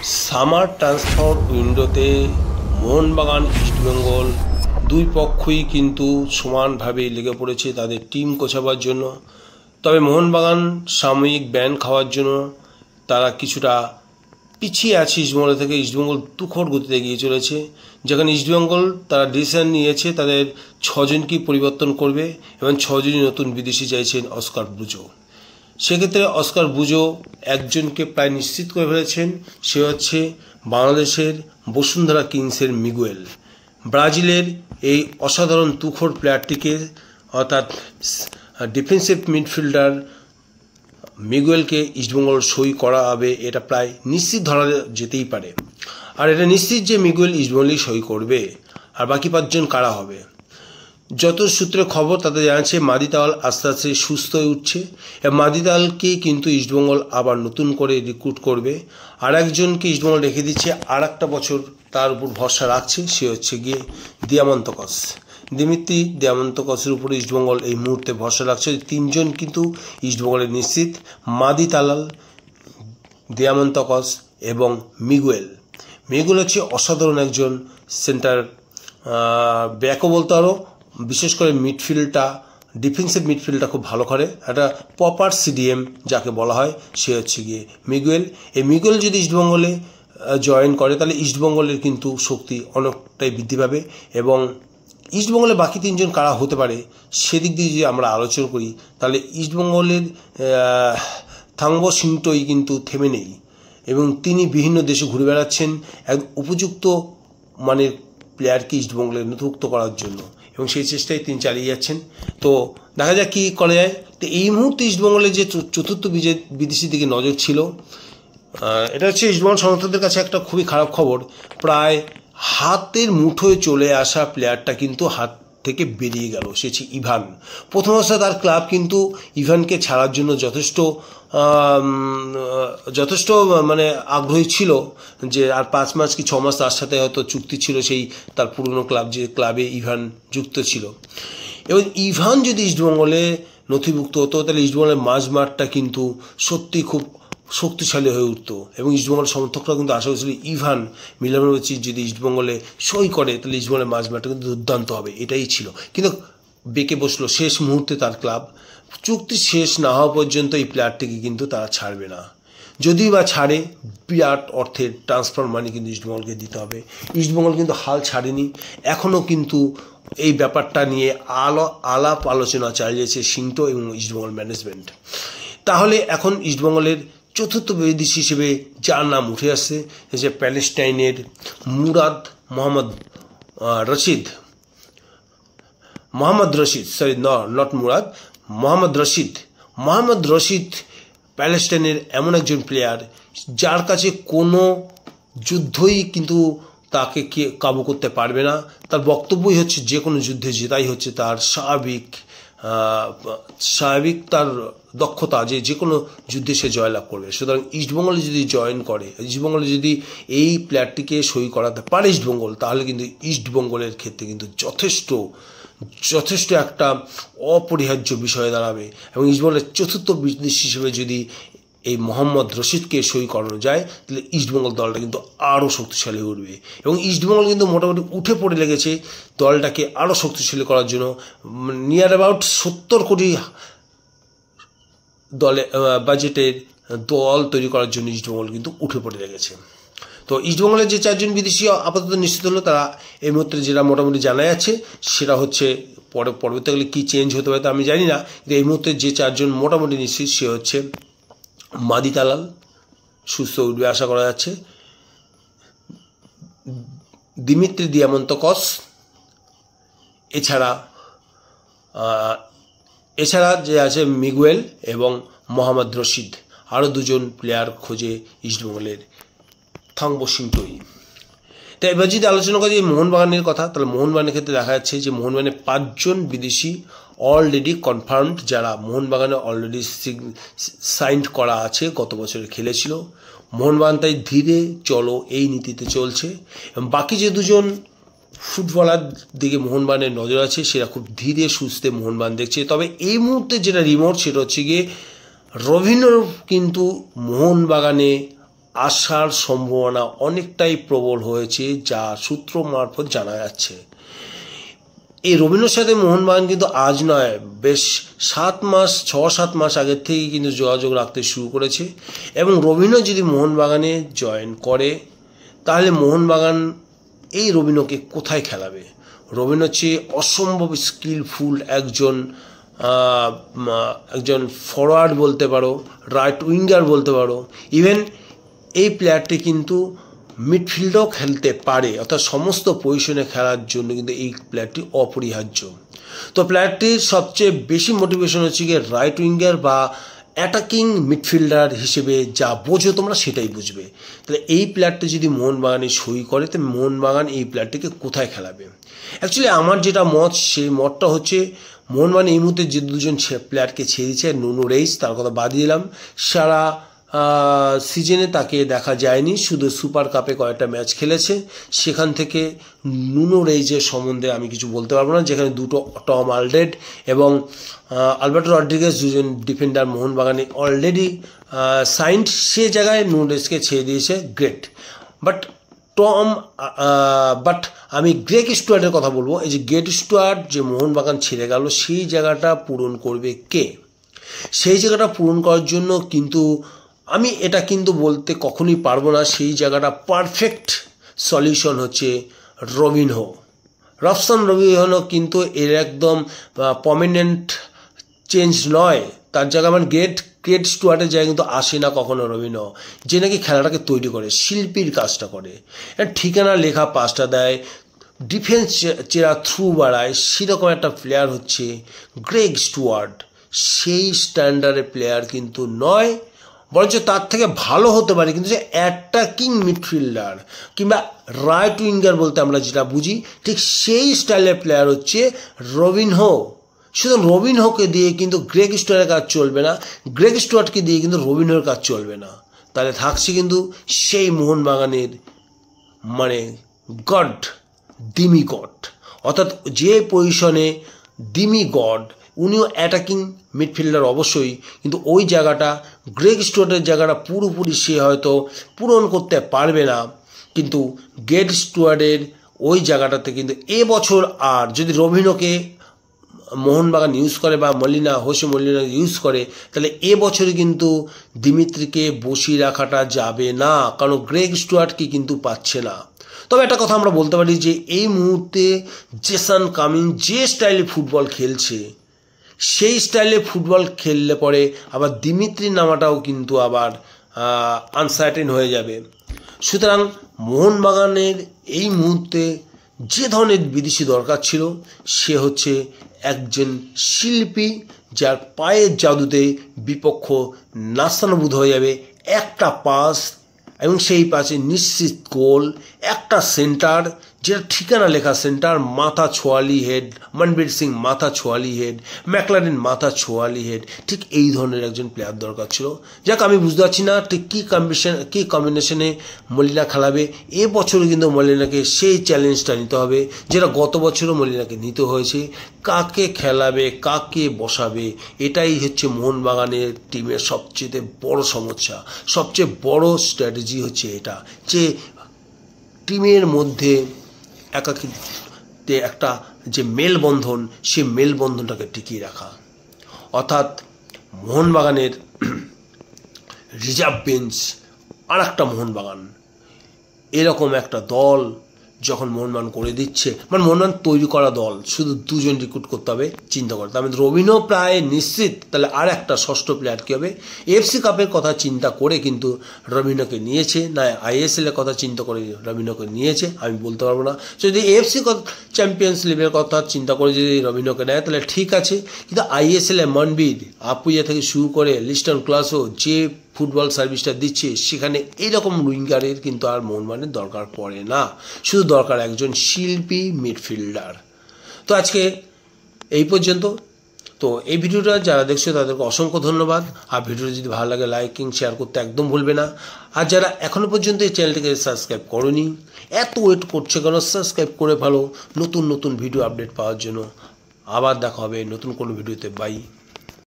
Summer transfer উইন্ডোতে মোহনবাগান ইস্টবেঙ্গল দুই পক্ষই কিন্তু সমানভাবে লেগে পড়েছে তাদের টিম গোছাবার জন্য। তবে মোহনবাগান সাময়িক ব্যান খাওয়ার জন্য তারা কিছুটা পিছিয়ে আছে ইস্টবেঙ্গল থেকে। ইস্টবেঙ্গল তুখর গতিতে এগিয়ে চলেছে, যেখানে ইস্টবেঙ্গল তারা ডিসিশন নিয়েছে তাদের 6 জনকেই পরিবর্তন করবে এবং 6 জনই নতুন বিদেশি চাইছেন অস্কার বুজো। সেক্ষেত্রে অস্কার বুজো একজনকে প্রায় নিশ্চিত করে ফেলেছেন, সে হচ্ছে বাংলাদেশের বসুন্ধরা কিংসের মিগুয়েল। ব্রাজিলের এই অসাধারণ তুখোড় প্লেয়ারটিকে অর্থাৎ ডিফেন্সিভ মিডফিল্ডার মিগুয়েলকে ইস্টবেঙ্গল সই করা হবে, এটা প্রায় নিশ্চিত ধরা যেতেই পারে। আর এটা নিশ্চিত যে মিগুয়েল ইস্টবেঙ্গলই সই করবে। আর বাকি 5 জন কারা হবে? যত সূত্রে খবর তাতে জানাচ্ছে মাদি তাওয়াল আস্তে আস্তে সুস্থ হয়ে উঠছে। মাদি তাওয়ালকে কিন্তু ইস্টবেঙ্গল আবার নতুন করে রিক্রুট করবে। আর একজনকে ইস্টবেঙ্গল রেখে দিচ্ছে, আর একটা বছর তার উপর ভরসা রাখছে, সে হচ্ছে গিয়ে দিয়ামন্তকস। দিমিত্রি দিয়ামন্তকসের উপরে ইস্টবেঙ্গল এই মুহূর্তে ভরসা রাখছে। 3 জন কিন্তু ইস্টবেঙ্গলের নিশ্চিত, মাদি তালাল, দিয়ামন্তকস এবং মিগুয়েল। মিগুয়েল হচ্ছে অসাধারণ একজন সেন্টার ব্যাকও বলতে আরও, বিশেষ করে মিডফিল্ডটা, ডিফেন্সিভ মিডফিল্ডটা খুব ভালো করে। একটা প্রপার সিডিএম যাকে বলা হয়, সে হচ্ছে গিয়ে মিগুয়েল। এই মিগুয়েল যদি ইস্টবেঙ্গলে জয়েন করে তাহলে ইস্টবেঙ্গলের কিন্তু শক্তি অনেকটাই বৃদ্ধি পাবে। এবং ইস্টবেঙ্গলের বাকি 3 জন কারা হতে পারে সেদিক দিয়ে যদি আমরা আলোচনা করি তাহলে ইস্টবেঙ্গলের থাংবো সিংটোই কিন্তু থেমে নেই এবং তিনি বিভিন্ন দেশে ঘুরে বেড়াচ্ছেন এক উপযুক্ত মানের প্লেয়ারকে ইস্টবেঙ্গলে নথিভুক্ত করার জন্য, এবং সেই চেষ্টায় তিনি চালিয়ে যাচ্ছেন। তো দেখা যাক কী করা যায়। তো এই মুহূর্তে ইস্টবেঙ্গলের যে চতুর্থ বিদেশির দিকে নজর ছিল, এটা হচ্ছে ইস্টবেঙ্গল সমর্থকদের কাছে একটা খুবই খারাপ খবর। প্রায় হাতের মুঠোয় চলে আসা প্লেয়ারটা কিন্তু হাত থেকে বেরিয়ে গেল, সে হচ্ছে ইভান। প্রথম অবস্থায় তার ক্লাব কিন্তু ইভানকে ছাড়ার জন্য যথেষ্ট মানে আগ্রহী ছিল, যে আর 5 মাস কি 6 মাস তার সাথে হয়তো চুক্তি ছিল, সেই তার পুরনো ক্লাব যে ক্লাবে ইভান যুক্ত ছিল। এবং ইভান যদি ইস্টবেঙ্গলে নথিভুক্ত হতো তাহলে ইস্টবেঙ্গলের মাঝমাঠটা কিন্তু সত্যি খুব শক্তিশালী হয়ে উঠতো, এবং ইস্টবেঙ্গল সমর্থকরা কিন্তু আশা করছিল ইভান মিলানোভিচ যদি ইস্টবেঙ্গলে সই করে তাহলে ইস্টবেঙ্গলের মাঝমাঠটা কিন্তু দুর্দান্ত হবে, এটাই ছিল। কিন্তু বেঁকে বসলো শেষ মুহূর্তে তার ক্লাব। চুক্তি শেষ না হওয়া পর্যন্ত এই প্লেয়ারটিকে কিন্তু তারা ছাড়বে না। যদি বা ছাড়ে, বিরাট অর্থের ট্রান্সফার মানি কিন্তু ইস্টবেঙ্গলকে দিতে হবে। ইস্টবেঙ্গল কিন্তু হাল ছাড়েনি, এখনও কিন্তু এই ব্যাপারটা নিয়ে আলাপ আলোচনা চালিয়েছে সিংটো এবং ইস্টবেঙ্গল ম্যানেজমেন্ট। তাহলে এখন ইস্টবেঙ্গলের চতুর্থ বিদেশি হিসেবে যার নাম উঠে আসছে, যে প্যালেস্টাইনের মোহাম্মদ রশিদ প্যালেস্টাইনের এমন একজন প্লেয়ার যার কাছে কোনো যুদ্ধই কিন্তু তাকে কাবু করতে পারবে না। তার বক্তব্যই হচ্ছে যে কোনো যুদ্ধে জেতাই হচ্ছে তার স্বাভাবিক তার দক্ষতা, যে কোনো যুদ্ধে সে জয়লাভ করবে। সুতরাং ইস্টবেঙ্গলে যদি জয়েন করে, ইস্টবেঙ্গলে যদি এই প্লেয়ারটিকে সই করাতে পারে ইস্টবেঙ্গল, তাহলে কিন্তু ইস্টবেঙ্গলের ক্ষেত্রে কিন্তু যথেষ্ট একটা অপরিহার্য বিষয় দাঁড়াবে। এবং ইস্টবেঙ্গলের চতুর্থ বিদেশি হিসেবে যদি এই মোহাম্মদ রশিদকে সই করানো যায় তাহলে ইস্টবেঙ্গল দলটা কিন্তু আরও শক্তিশালী উঠবে। এবং ইস্টবেঙ্গল কিন্তু মোটামুটি উঠে পড়ে লেগেছে দলটাকে আরও শক্তিশালী করার জন্য। নিয়ার অ্যাবাউট 70 কোটি বাজেটের দল তৈরি করার জন্য ইস্টবেঙ্গল কিন্তু উঠে পড়ে লেগেছে। তো ইস্টবেঙ্গলের যে 4 জন বিদেশি আপাতত নিশ্চিত হলো, তারা এই মুহূর্তে যেটা মোটামুটি জানা যাচ্ছে সেটা হচ্ছে, পরবর্তীকালে কী চেঞ্জ হতে পারে তা আমি জানি না, কিন্তু এই মুহূর্তে যে 4 জন মোটামুটি নিশ্চিত সে হচ্ছে মাদি তালাল, সুস্থ উঠবে আশা করা যাচ্ছে, দিমিত্রি দিয়ামন্তকস, এছাড়া যে আছে মিগুয়েল এবং মোহাম্মদ রশিদ। আরও 2 জন প্লেয়ার খোঁজে ইস্টবেঙ্গলের থাংবো সিংটোই। তো এবার যদি আলোচনা করি মোহনবাগানের কথা, তাহলে মোহনবাগানের ক্ষেত্রে দেখা যাচ্ছে যে মোহনবাগানে 5 জন বিদেশি অলরেডি কনফার্মড, যারা মোহনবাগানে অলরেডি সাইন্ড করা আছে, গত বছরে খেলেছিল। মোহনবাগান তাই ধীরে চলো এই নীতিতে চলছে, এবং বাকি যে 2 জন ফুটবলার দিকে মোহনবাগানের নজর আছে, সেটা খুব ধীরে সুস্থে মোহনবাগান দেখছে। তবে এই মুহূর্তে যেটা রিমোট সেটা হচ্ছে গিয়ে রবিনহো কিন্তু মোহনবাগানে আসার সম্ভাবনা অনেকটাই প্রবল হয়েছে, যা সূত্র মারফত জানা যাচ্ছে। এই রবিনের সাথে মোহনবাগান কিন্তু আজ নয়, বেশ 6-7 মাস আগের থেকেই কিন্তু যোগাযোগ রাখতে শুরু করেছে। এবং রবিনও যদি মোহনবাগানে জয়েন করে তাহলে মোহনবাগান এই রবিনকে কোথায় খেলাবে? রবিন হচ্ছে অসম্ভব স্কিলফুল একজন ফরওয়ার্ড বলতে পারো, রাইট উইঙ্গার বলতে পারো, ইভেন এই প্লেয়ারটি কিন্তু মিডফিল্ডও খেলতে পারে, অর্থাৎ সমস্ত পজিশনে খেলার জন্য কিন্তু এই প্লেয়ারটি অপরিহার্য। তো প্লেয়ারটির সবচেয়ে বেশি মোটিভেশন হচ্ছে গিয়ে রাইট উইঙ্গার বা অ্যাটাকিং মিডফিল্ডার হিসেবে যা বোঝো তোমরা সেটাই বুঝবে। তাহলে এই প্লেয়ারটি যদি মোহনবাগানে সই করে তো মোহনবাগান এই প্লেয়ারটিকে কোথায় খেলাবে? অ্যাকচুয়ালি আমার যেটা মত, সেই মতটা হচ্ছে মোহনবাগান এই মুহূর্তে যে দুজন প্লেয়ারকে ছেড়ে দিয়েছে, নুনো রেইস তার কথা বাদ দিলাম, সারা সিজনে তাকে দেখা যায়নি, শুধু সুপার কাপে কয়েকটা ম্যাচ খেলেছে, সেখান থেকে নুনো রেইজের সম্বন্ধে আমি কিছু বলতে পারবো না, যেখানে দুটো টম আলডেড এবং আলবার্টো রড্রিগেজ দুজন ডিফেন্ডার মোহনবাগানে অলরেডি সাইন্ড, সে জায়গায় নুনো রেইজকে ছেড়ে দিয়েছে, গ্রেট। বাট আমি গ্রেগ স্টুয়ার্টের কথা বলবো। এই যে গ্রেগ স্টুয়ার্ট যে মোহনবাগান ছেড়ে গেল, সেই জায়গাটা পূরণ করবে কে? সেই জায়গাটা পূরণ করার জন্য কিন্তু আমি এটা কিন্তু বলতে কখনোই পারবো না সেই জায়গাটা পারফেক্ট সলিউশন হচ্ছে রবিনহো। রবিনহো কিন্তু এর একদম পার্মানেন্ট চেঞ্জ নয়, তার জায়গায় আমার গ্রেট স্টুয়ার্টের জায়গায় কিন্তু আসে না কখনো রবিনহো, যে নাকি খেলাটাকে তৈরি করে, শিল্পীর কাজটা করে, ঠিকানা লেখা পাসটা দেয়, ডিফেন্স চেরা থ্রু বাড়ায়, সেরকম একটা প্লেয়ার হচ্ছে গ্রেগ স্টুয়ার্ট। সেই স্ট্যান্ডার্ডের প্লেয়ার কিন্তু নয়, বরঞ্চ তার থেকে ভালো হতে পারে, কিন্তু যে অ্যাটাকিং মিডফিল্ডার কিংবা রাইট উইঙ্গার বলতে আমরা যেটা বুঝি, ঠিক সেই স্টাইলের প্লেয়ার হচ্ছে রবিনহো। শুধু রবিনহোকে দিয়ে কিন্তু গ্রেগ স্টুয়ার্টের কাজ চলবে না, গ্রেগ স্টুয়ার্টকে দিয়ে কিন্তু রবিনহোর কাজ চলবে না। তাহলে থাকছে কিন্তু সেই মোহনবাগানের মানে গড, দিমি গড, অর্থাৎ যে পজিশনে দিমি গড, উনিও অ্যাটাকিং মিডফিল্ডার অবশ্যই, কিন্তু ওই জায়গাটা গ্রেগ স্টুয়ার্টের জায়গাটা পুরোপুরি সে হয়তো পূরণ করতে পারবে না, কিন্তু গ্রেগ স্টুয়ার্টের ওই জায়গাটাতে কিন্তু এবছর আর যদি রবিনহোকে মোহনবাগান ইউজ করে বা হোসে মলিনা ইউজ করে, তাহলে এবছরে কিন্তু দিমিত্রিকে বসিয়ে রাখাটা যাবে না, কারণ গ্রেগ স্টুয়ার্টকে কিন্তু পাচ্ছে না। তবে একটা কথা আমরা বলতে পারি যে এই মুহূর্তে জেসন কামিন যে স্টাইলে ফুটবল খেলছে, সেই স্টাইলে ফুটবল খেললে পরে আবার দিমিত্রির নামাটাও কিন্তু আবার আনসার্টেন হয়ে যাবে। সুতরাং মোহনবাগানের এই মুহূর্তে যে ধরনের বিদেশি দরকার ছিল, সে হচ্ছে একজন শিল্পী যার পায়ের জাদুতে বিপক্ষ নাস্তানাবুদ হয়ে যাবে, একটা পাস এবং সেই পাশে নিশ্চিত গোল, একটা সেন্টার যেটা ঠিকানা লেখা সেন্টার, মাথা ছোয়ালি হেড, মনবীর সিং মাথা ছোয়ালি হেড, ম্যাকলারেন মাথা ছোয়ালি হেড, ঠিক এই ধরনের একজন প্লেয়ার দরকার ছিল। যাক, আমি বুঝতে পারছি না ঠিক কী কম্বিনেশনে মলিনা খেলাবে। এবছরও কিন্তু মলিনাকে সেই চ্যালেঞ্জটা নিতে হবে যেটা গত বছরও মলিনাকে নিতে হয়েছে। কাকে খেলাবে, কাকে বসাবে, এটাই হচ্ছে মোহনবাগানের টিমের সবচেয়ে বড় সমস্যা, সবচেয়ে বড় স্ট্র্যাটেজি হচ্ছে এটা, যে টিমের মধ্যে একাকিত্বে একটা যে মেলবন্ধন, সে মেলবন্ধনটাকে টিকিয়ে রাখা। অর্থাৎ মোহনবাগানের রিজার্ভ বেঞ্চ আর একটা মোহনবাগান, এরকম একটা দল যখন মোহনবাগান করে দিচ্ছে, মানে মোহনবাগান তৈরি করা দল, শুধু দুজন রিক্রুট করতে হবে, চিন্তা করে। তার মধ্যে রবিনহো প্রায় নিশ্চিত, তাহলে আর একটা ষষ্ঠ প্লেয়ার কী হবে? এফসি কাপের কথা চিন্তা করে কিন্তু রবিনহোকে নিয়েছে, না আইএসএলের কথা চিন্তা করে রবিনহোকে নিয়েছে আমি বলতে পারবো না। যদি এফসি চ্যাম্পিয়ন্স লিগের কথা চিন্তা করে যদি রবিনহোকে নেয় তাহলে ঠিক আছে, কিন্তু আইএসএলে মনবীর আপুইয়া থেকে শুরু করে লিস্টন ক্লাসও যে ফুটবল সার্ভিসটা দিচ্ছে, সেখানে এইরকম উইঙ্গারের কিন্তু আর মোহনবাগানের দরকার পড়ে না, শুধু দরকার একজন শিল্পী মিডফিল্ডার। তো আজকে এই পর্যন্ত। তো এই ভিডিওটা যারা দেখছো তাদেরকে অসংখ্য ধন্যবাদ। আর ভিডিওটা যদি ভালো লাগে লাইকিং শেয়ার করতে একদম ভুলবে না। আর যারা এখনও পর্যন্ত এই চ্যানেলটিকে সাবস্ক্রাইব করোনি, এত ওয়েট করছে কেন? সাবস্ক্রাইব করে ভালো নতুন নতুন ভিডিও আপডেট পাওয়ার জন্য। আবার দেখা হবে নতুন কোনো ভিডিওতে। বাই।